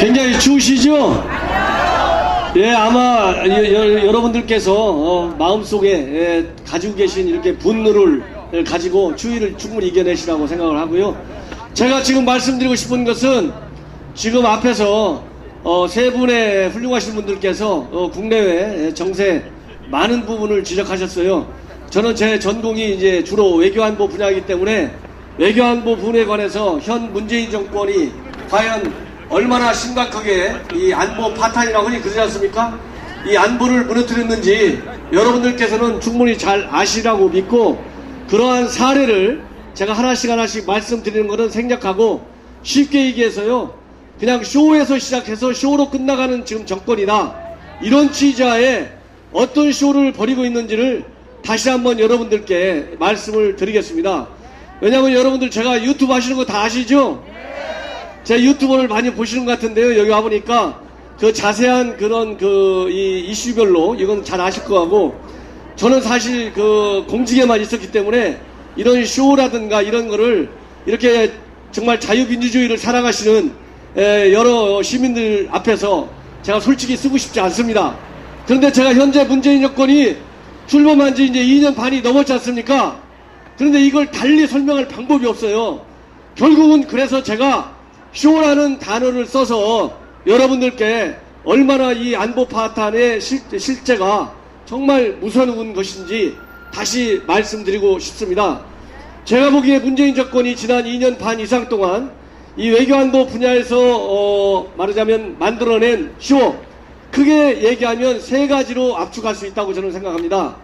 굉장히 추우시죠? 예, 아마 여러분들께서 마음속에 가지고 계신 이렇게 분노를 가지고 추위를 충분히 이겨내시라고 생각을 하고요. 제가 지금 말씀드리고 싶은 것은 지금 앞에서 세 분의 훌륭하신 분들께서 국내외 정세 많은 부분을 지적하셨어요. 저는 제 전공이 이제 주로 외교안보 분야이기 때문에 외교안보 부분에 관해서 현 문재인 정권이 과연 얼마나 심각하게 이 안보 파탄이라고 흔히 그러지 않습니까? 이 안보를 무너뜨렸는지 여러분들께서는 충분히 잘 아시라고 믿고, 그러한 사례를 제가 하나씩 말씀드리는 것은 생략하고, 쉽게 얘기해서요, 그냥 쇼에서 시작해서 쇼로 끝나가는 지금 정권이다, 이런 취지하에 어떤 쇼를 벌이고 있는지를 다시 한번 여러분들께 말씀을 드리겠습니다. 왜냐하면 여러분들 제가 유튜브 하시는 거 다 아시죠? 제 유튜브를 많이 보시는 것 같은데요. 여기 와보니까 그 자세한 그런 이 이슈별로 이건 잘 아실 거 같고, 저는 사실 공직에만 있었기 때문에 이런 쇼라든가 이런 거를 이렇게 정말 자유민주주의를 살아가시는 여러 시민들 앞에서 제가 솔직히 쓰고 싶지 않습니다. 그런데 제가 현재 문재인 정권이 출범한 지 이제 2년 반이 넘었지 않습니까? 그런데 이걸 달리 설명할 방법이 없어요. 결국은 그래서 제가 쇼라는 단어를 써서 여러분들께 얼마나 이 안보 파탄의 실제가 정말 무서운 것인지 다시 말씀드리고 싶습니다. 제가 보기에 문재인 정권이 지난 2년 반 이상 동안 이 외교안보 분야에서 말하자면 만들어낸 쇼, 크게 얘기하면 세 가지로 압축할 수 있다고 저는 생각합니다.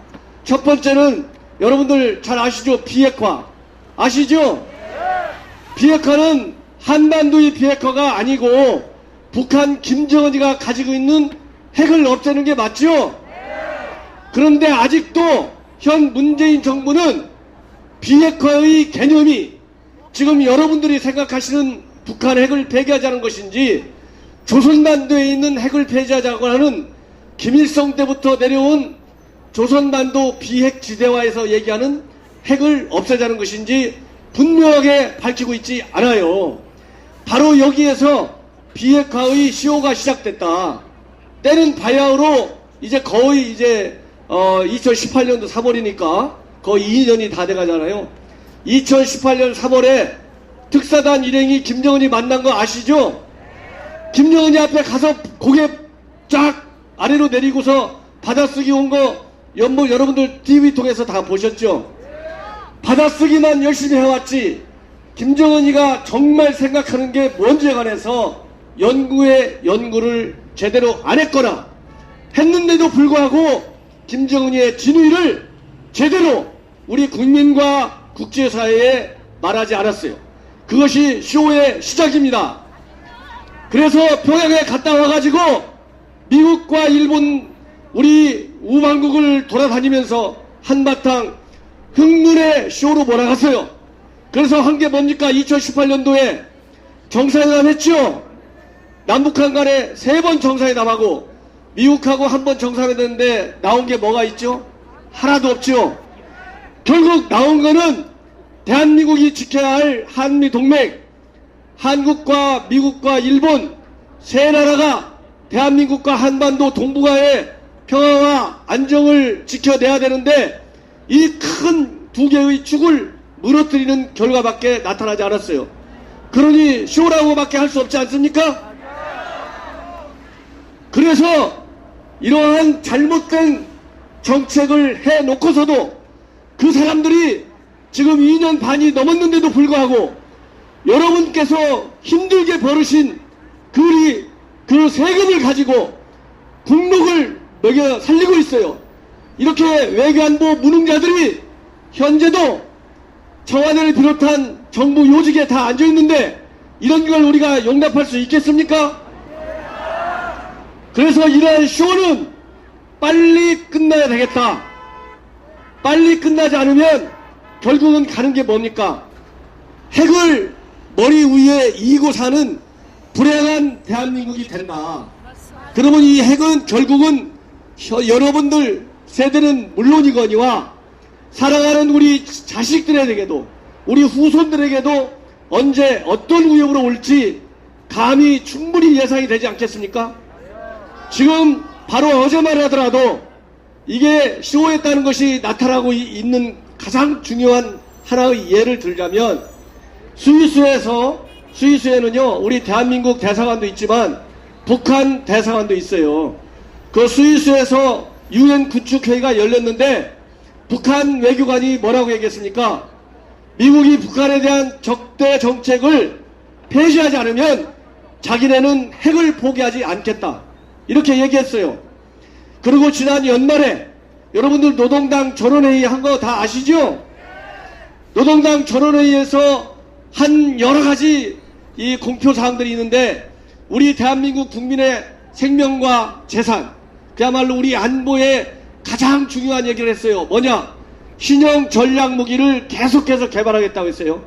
첫 번째는 여러분들 잘 아시죠? 비핵화. 아시죠? 비핵화는 한반도의 비핵화가 아니고 북한 김정은이가 가지고 있는 핵을 없애는 게 맞죠? 그런데 아직도 현 문재인 정부는 비핵화의 개념이 지금 여러분들이 생각하시는 북한 핵을 폐기하자는 것인지, 조선반도에 있는 핵을 폐지하자고 하는 김일성 때부터 내려온 조선반도 비핵지대화에서 얘기하는 핵을 없애자는 것인지 분명하게 밝히고 있지 않아요. 바로 여기에서 비핵화의 시효가 시작됐다. 때는 바야흐로 이제 거의 2018년도 3월이니까 거의 2년이 다 돼가잖아요. 2018년 3월에 특사단 일행이 김정은이 만난 거 아시죠? 김정은이 앞에 가서 고개 쫙 아래로 내리고서 받아쓰기 온 거 여러분들 TV 통해서 다 보셨죠? 받아쓰기만 열심히 해왔지 김정은이가 정말 생각하는 게 뭔지에 관해서 연구를 제대로 안 했거나 했는데도 불구하고 김정은이의 진위를 제대로 우리 국민과 국제사회에 말하지 않았어요. 그것이 쇼의 시작입니다. 그래서 평양에 갔다 와가지고 미국과 일본 우리 우방국을 돌아다니면서 한바탕 흥분의 쇼로 몰아갔어요. 그래서 한 게 뭡니까? 2018년도에 정상회담 했죠? 남북한 간에 3번 정상회담하고 미국하고 한 번 정상회담 했는데 나온 게 뭐가 있죠? 하나도 없죠? 결국 나온 거는 대한민국이 지켜야 할 한미동맹, 한국과 미국과 일본 세 나라가 대한민국과 한반도 동북아의 평화와 안정을 지켜내야 되는데 이 큰 두 개의 축을 무너뜨리는 결과밖에 나타나지 않았어요. 그러니 쇼라고밖에 할 수 없지 않습니까? 그래서 이러한 잘못된 정책을 해놓고서도 그 사람들이 지금 2년 반이 넘었는데도 불구하고 여러분께서 힘들게 벌으신 그 세금을 가지고 국록을 먹여 살리고 있어요. 이렇게 외교안보 무능자들이 현재도 청와대를 비롯한 정부 요직에 다 앉아있는데 이런 걸 우리가 용납할 수 있겠습니까? 그래서 이러한 쇼는 빨리 끝나야 되겠다. 빨리 끝나지 않으면 결국은 가는 게 뭡니까? 핵을 머리 위에 이고 사는 불행한 대한민국이 된다. 그러면 이 핵은 결국은 여러분들 세대는 물론이거니와 살아가는 우리 자식들에게도 우리 후손들에게도 언제 어떤 위협으로 올지 감이 충분히 예상이 되지 않겠습니까? 지금 바로 어제만 하더라도 이게 쇼했다는 것이 나타나고 있는 가장 중요한 하나의 예를 들자면 스위스에는요 우리 대한민국 대사관도 있지만 북한 대사관도 있어요. 그 스위스에서 유엔 구축회의가 열렸는데 북한 외교관이 뭐라고 얘기했습니까? 미국이 북한에 대한 적대 정책을 폐지하지 않으면 자기네는 핵을 포기하지 않겠다. 이렇게 얘기했어요. 그리고 지난 연말에 여러분들 노동당 전원회의 한 거 다 아시죠? 노동당 전원회의에서 한 여러가지 이 공표사항들이 있는데 우리 대한민국 국민의 생명과 재산, 그야말로 우리 안보에 가장 중요한 얘기를 했어요. 뭐냐? 신형 전략무기를 계속해서 개발하겠다고 했어요.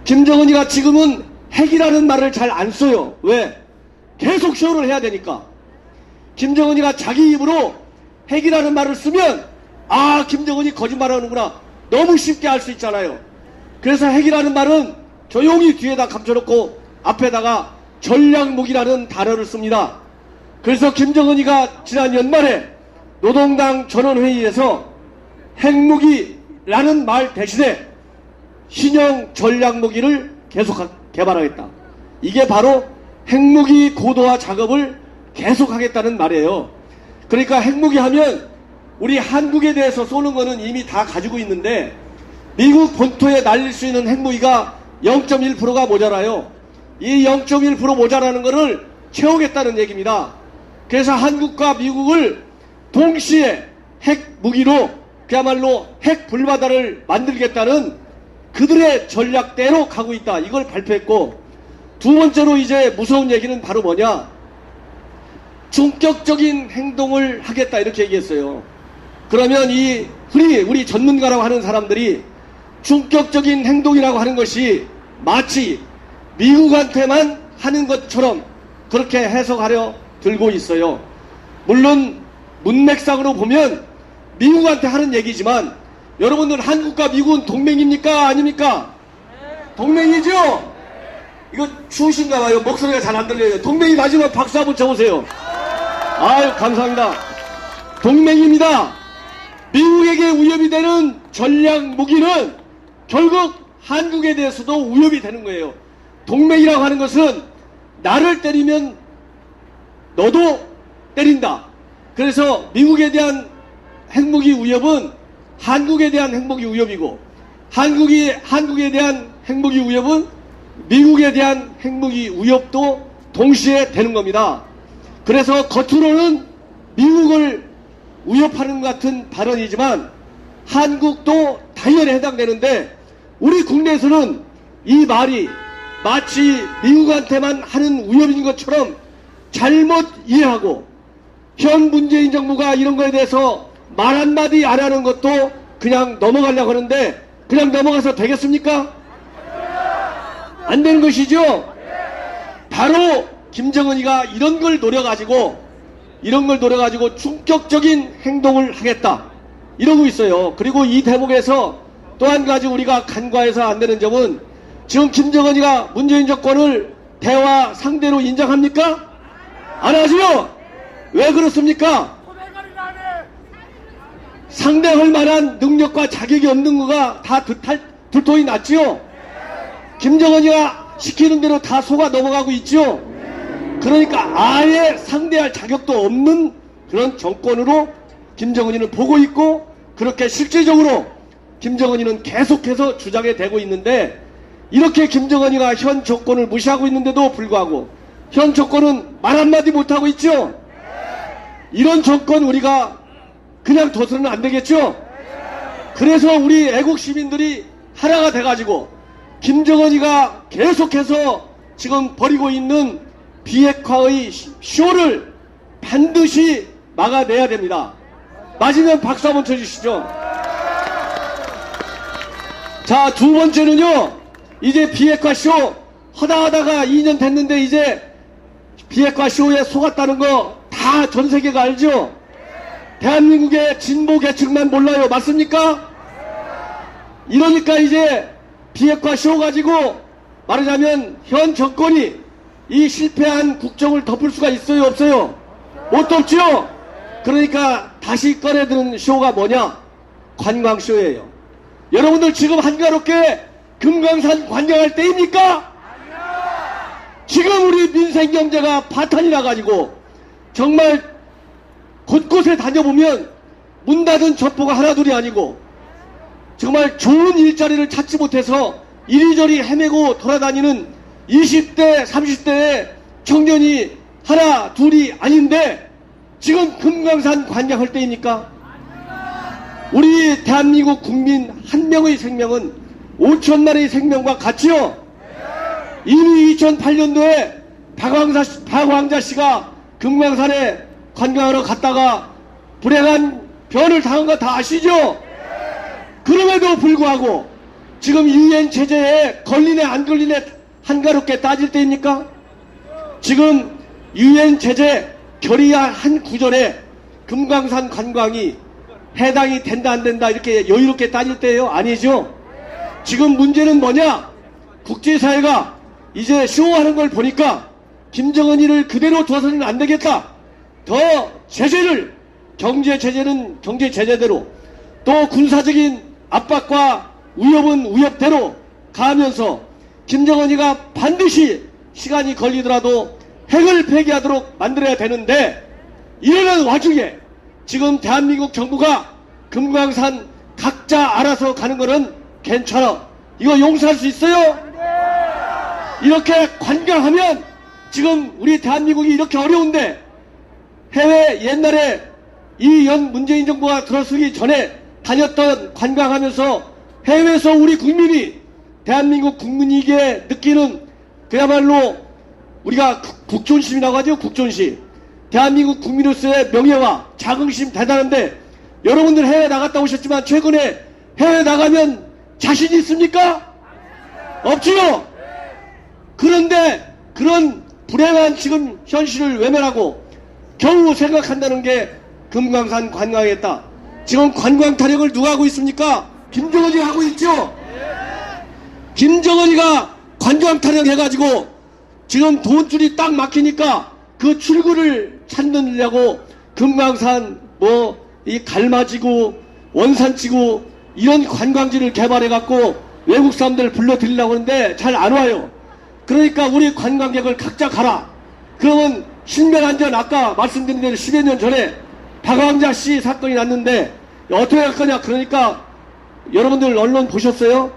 김정은이가 지금은 핵이라는 말을 잘 안 써요. 왜? 계속 쇼를 해야 되니까. 김정은이가 자기 입으로 핵이라는 말을 쓰면 아 김정은이 거짓말하는구나 너무 쉽게 알 수 있잖아요. 그래서 핵이라는 말은 조용히 뒤에다 감춰놓고 앞에다가 전략무기라는 단어를 씁니다. 그래서 김정은이가 지난 연말에 노동당 전원회의에서 핵무기라는 말 대신에 신형 전략무기를 계속 개발하겠다. 이게 바로 핵무기 고도화 작업을 계속하겠다는 말이에요. 그러니까 핵무기 하면 우리 한국에 대해서 쏘는 거는 이미 다 가지고 있는데 미국 본토에 날릴 수 있는 핵무기가 0.1%가 모자라요. 이 0.1% 모자라는 거를 채우겠다는 얘기입니다. 그래서 한국과 미국을 동시에 핵무기로 그야말로 핵 불바다를 만들겠다는 그들의 전략대로 가고 있다. 이걸 발표했고 두 번째로 이제 무서운 얘기는 바로 뭐냐? 중격적인 행동을 하겠다 이렇게 얘기했어요. 그러면 이 흔히 우리 전문가라고 하는 사람들이 중격적인 행동이라고 하는 것이 마치 미국한테만 하는 것처럼 그렇게 해석하려 들고 있어요. 물론 문맥상으로 보면 미국한테 하는 얘기지만 여러분들 한국과 미국은 동맹입니까? 아닙니까? 동맹이죠? 이거 추우신가 봐요. 목소리가 잘 안 들려요. 동맹이 맞으면 박수 한번 쳐보세요. 아유 감사합니다. 동맹입니다. 미국에게 위협이 되는 전략 무기는 결국 한국에 대해서도 위협이 되는 거예요. 동맹이라고 하는 것은 나를 때리면 너도 때린다. 그래서 미국에 대한 핵무기 위협은 한국에 대한 핵무기 위협이고 한국에 대한 핵무기 위협은 미국에 대한 핵무기 위협도 동시에 되는 겁니다. 그래서 겉으로는 미국을 위협하는 것 같은 발언이지만 한국도 당연히 해당되는데 우리 국내에서는 이 말이 마치 미국한테만 하는 위협인 것처럼 잘못 이해하고 현 문재인 정부가 이런 거에 대해서 말 한마디 안 하는 것도 그냥 넘어가려고 하는데 그냥 넘어가서 되겠습니까? 안 되는 것이죠? 바로 김정은이가 이런 걸 노려가지고 충격적인 행동을 하겠다 이러고 있어요. 그리고 이 대목에서 또 한 가지 우리가 간과해서 안 되는 점은 지금 김정은이가 문재인 정권을 대화 상대로 인정합니까? 안 하죠? 왜 그렇습니까? 상대할 만한 능력과 자격이 없는 거가 다 들통이 났지요? 김정은이가 시키는 대로 다 속아 넘어가고 있죠? 그러니까 아예 상대할 자격도 없는 그런 정권으로 김정은이는 보고 있고 그렇게 실질적으로 김정은이는 계속해서 주장해 대고 있는데 이렇게 김정은이가 현 정권을 무시하고 있는데도 불구하고 현 정권은 말 한마디 못하고 있죠? 이런 정권 우리가 그냥 둬서는 안 되겠죠? 그래서 우리 애국 시민들이 하나가 돼가지고 김정은이가 계속해서 지금 벌이고 있는 비핵화의 쇼를 반드시 막아내야 됩니다. 맞으면 박수 한번 쳐주시죠. 자, 두 번째는요. 이제 비핵화 쇼 하다가 2년 됐는데 이제 비핵화 쇼에 속았다는 거 다 전 세계가 알죠? 대한민국의 진보 계층만 몰라요. 맞습니까? 이러니까 이제 비핵화 쇼 가지고 말하자면 현 정권이 이 실패한 국정을 덮을 수가 있어요, 없어요? 못 덮죠? 그러니까 다시 꺼내드는 쇼가 뭐냐? 관광쇼예요. 여러분들 지금 한가롭게 금강산 관광할 때입니까? 지금 우리 민생경제가 파탄이 나가지고 정말 곳곳에 다녀보면 문 닫은 첩보가 하나둘이 아니고 정말 좋은 일자리를 찾지 못해서 이리저리 헤매고 돌아다니는 20대, 30대의 청년이 하나, 둘이 아닌데 지금 금강산 관광할 때입니까? 우리 대한민국 국민 한 명의 생명은 5천만의 생명과 같지요? 이미 2008년도에 박광자 씨가 금강산에 관광하러 갔다가 불행한 변을 당한 거 다 아시죠? 그럼에도 불구하고 지금 유엔 제재에 걸리네 안 걸리네 한가롭게 따질 때입니까? 지금 유엔 제재 결의안 한 구절에 금강산 관광이 해당이 된다 안 된다 이렇게 여유롭게 따질 때예요? 아니죠? 지금 문제는 뭐냐? 국제사회가 이제 쇼하는 걸 보니까 김정은이를 그대로 둬서는 안 되겠다. 더 제재를, 경제 제재는 경제 제재대로, 또 군사적인 압박과 위협은 위협대로 가하면서 김정은이가 반드시 시간이 걸리더라도 핵을 폐기하도록 만들어야 되는데, 이러는 와중에 지금 대한민국 정부가 금강산 각자 알아서 가는 거는 괜찮아, 이거 용서할 수 있어요? 이렇게 관광하면 지금 우리 대한민국이 이렇게 어려운데, 해외 옛날에 이 문재인 정부가 들어서기 전에 다녔던 관광하면서 해외에서 우리 국민이 대한민국 국민에게 느끼는 그야말로 우리가 국존심이라고 하죠. 국존심. 대한민국 국민으로서의 명예와 자긍심 대단한데, 여러분들 해외 나갔다 오셨지만 최근에 해외 나가면 자신 있습니까? 없지요? 그런데 그런 불행한 지금 현실을 외면하고 겨우 생각한다는 게 금강산 관광했다. 지금 관광 타령을 누가 하고 있습니까? 김정은이가 하고 있죠? 김정은이가 관광 타령 해가지고 지금 돈줄이 딱 막히니까 그 출구를 찾느냐고 금강산 이 갈마지구, 원산지구 이런 관광지를 개발해갖고 외국 사람들 불러들이려고 하는데 잘 안 와요. 그러니까 우리 관광객을 각자 가라. 그러면 신명안전 아까 말씀드린 대로 10여 년 전에 박광자 씨 사건이 났는데 어떻게 할 거냐. 그러니까 여러분들 언론 보셨어요?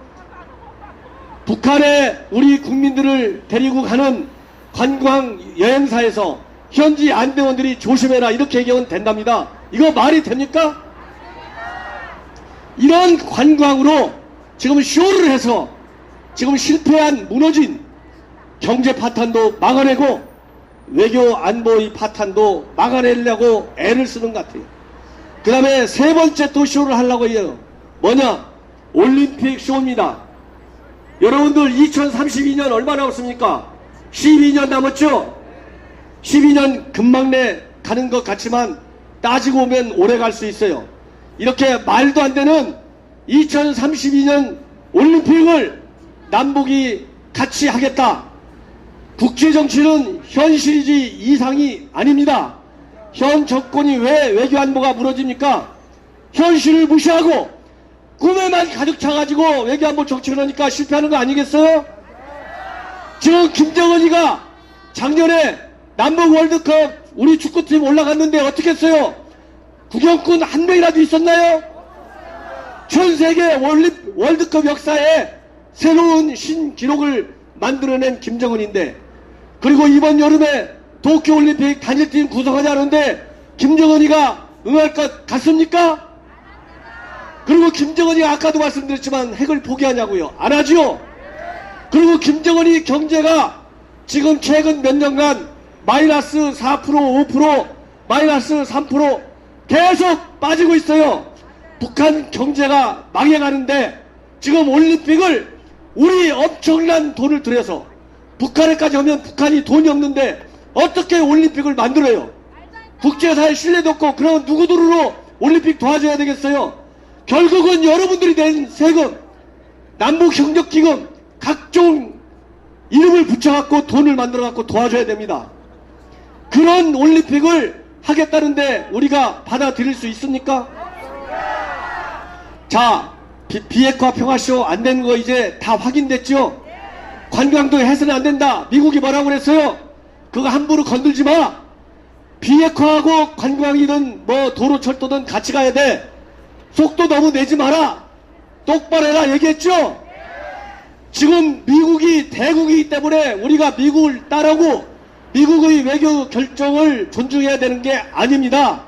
북한에 우리 국민들을 데리고 가는 관광 여행사에서 현지 안대원들이 조심해라 이렇게 얘기하면 된답니다. 이거 말이 됩니까? 이런 관광으로 지금 쇼를 해서 지금 실패한 무너진 경제 파탄도 막아내고 외교 안보의 파탄도 막아내려고 애를 쓰는 것 같아요. 그 다음에 세 번째 또 쇼를 하려고 해요. 뭐냐? 올림픽 쇼입니다. 여러분들 2032년 얼마 남았습니까? 12년 남았죠? 12년 금방 내 가는 것 같지만 따지고 오면 오래 갈 수 있어요. 이렇게 말도 안 되는 2032년 올림픽을 남북이 같이 하겠다. 국제정치는 현실이지 이상이 아닙니다. 현 정권이 왜 외교안보가 무너집니까? 현실을 무시하고 꿈에만 가득 차가지고 외교안보 정책을 하니까 실패하는 거 아니겠어요? 지금 김정은이가 작년에 남북 월드컵 우리 축구팀 올라갔는데 어떻게 했어요? 구경꾼 한 명이라도 있었나요? 전 세계 월드컵 역사에 새로운 신기록을 만들어낸 김정은인데, 그리고 이번 여름에 도쿄올림픽 단일팀 구성하자는데 김정은이가 응할 것 같습니까? 그리고 김정은이가 아까도 말씀드렸지만 핵을 포기하냐고요? 안 하죠? 그리고 김정은이 경제가 지금 최근 몇 년간 마이너스 4%, 5%, 마이너스 3% 계속 빠지고 있어요. 북한 경제가 망해가는데 지금 올림픽을 우리 엄청난 돈을 들여서 북한에까지 하면 북한이 돈이 없는데 어떻게 올림픽을 만들어요? 국제사회 신뢰도 없고 그러면 누구들로 올림픽 도와줘야 되겠어요? 결국은 여러분들이 낸 세금, 남북협력기금, 각종 이름을 붙여갖고 돈을 만들어갖고 도와줘야 됩니다. 그런 올림픽을 하겠다는데 우리가 받아들일 수 있습니까? 자, 비핵화 평화쇼 안 되는 거 이제 다 확인됐죠? 관광도 해서는 안 된다. 미국이 뭐라고 그랬어요? 그거 함부로 건들지 마. 비핵화하고 관광이든 뭐 도로철도든 같이 가야 돼. 속도 너무 내지 마라. 똑바로 해라 얘기했죠? 지금 미국이 대국이기 때문에 우리가 미국을 따르고 미국의 외교 결정을 존중해야 되는 게 아닙니다.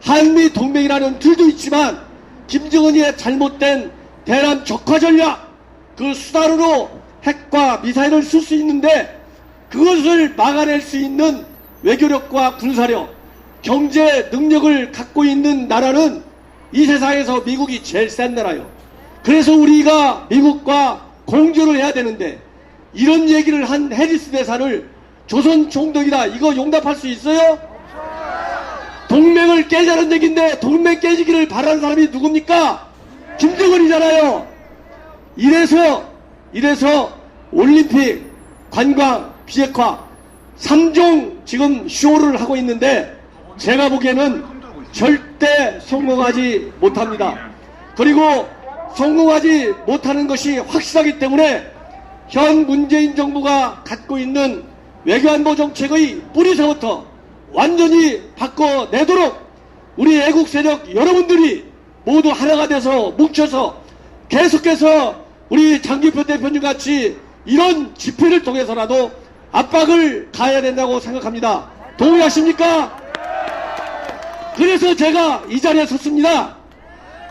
한미 동맹이라는 틀도 있지만 김정은이의 잘못된 대남 적화 전략, 그 수단으로 핵과 미사일을 쓸 수 있는데 그것을 막아낼 수 있는 외교력과 군사력, 경제 능력을 갖고 있는 나라는 이 세상에서 미국이 제일 센 나라요. 그래서 우리가 미국과 공조를 해야 되는데 이런 얘기를 한 해리스 대사를 조선 총독이다 이거 용납할 수 있어요? 동맹을 깨자는 얘기인데 동맹 깨지기를 바라는 사람이 누굽니까? 김정은이잖아요. 이래서 올림픽, 관광, 비핵화 3종 지금 쇼를 하고 있는데 제가 보기에는 절대 성공하지 못합니다. 그리고 성공하지 못하는 것이 확실하기 때문에 현 문재인 정부가 갖고 있는 외교안보 정책의 뿌리서부터 완전히 바꿔내도록 우리 애국 세력 여러분들이 모두 하나가 돼서 뭉쳐서 계속해서 우리 장기표 대표님 같이 이런 집회를 통해서라도 압박을 가해야 된다고 생각합니다. 동의하십니까? 그래서 제가 이 자리에 섰습니다.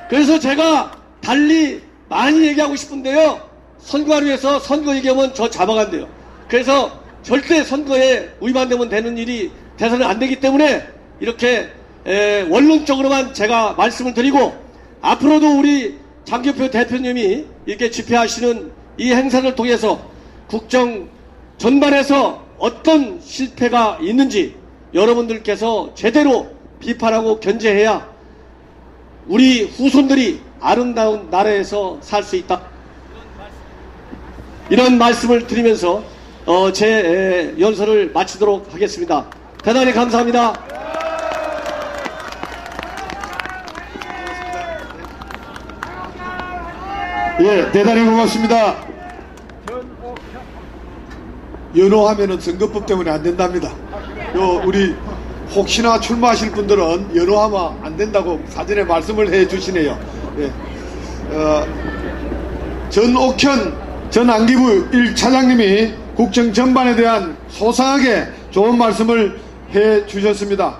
그래서 제가 달리 많이 얘기하고 싶은데요. 선거를 위해서 선거 얘기하면 저 잡아간대요. 그래서 절대 선거에 위반되면 되는 일이 돼서는 안 되기 때문에 이렇게 원론적으로만 제가 말씀을 드리고 앞으로도 우리 장기표 대표님이 이렇게 집회하시는 이 행사를 통해서 국정 전반에서 어떤 실패가 있는지 여러분들께서 제대로 비판하고 견제해야 우리 후손들이 아름다운 나라에서 살 수 있다. 이런 말씀을 드리면서 제 연설을 마치도록 하겠습니다. 대단히 감사합니다. 예, 대단히 고맙습니다. 연호하면은 선거법 때문에 안 된답니다. 우리 혹시나 출마하실 분들은 연호하면 안 된다고 사전에 말씀을 해 주시네요. 예. 전옥현 전 안기부 1차장님이 국정 전반에 대한 소상하게 좋은 말씀을 해 주셨습니다.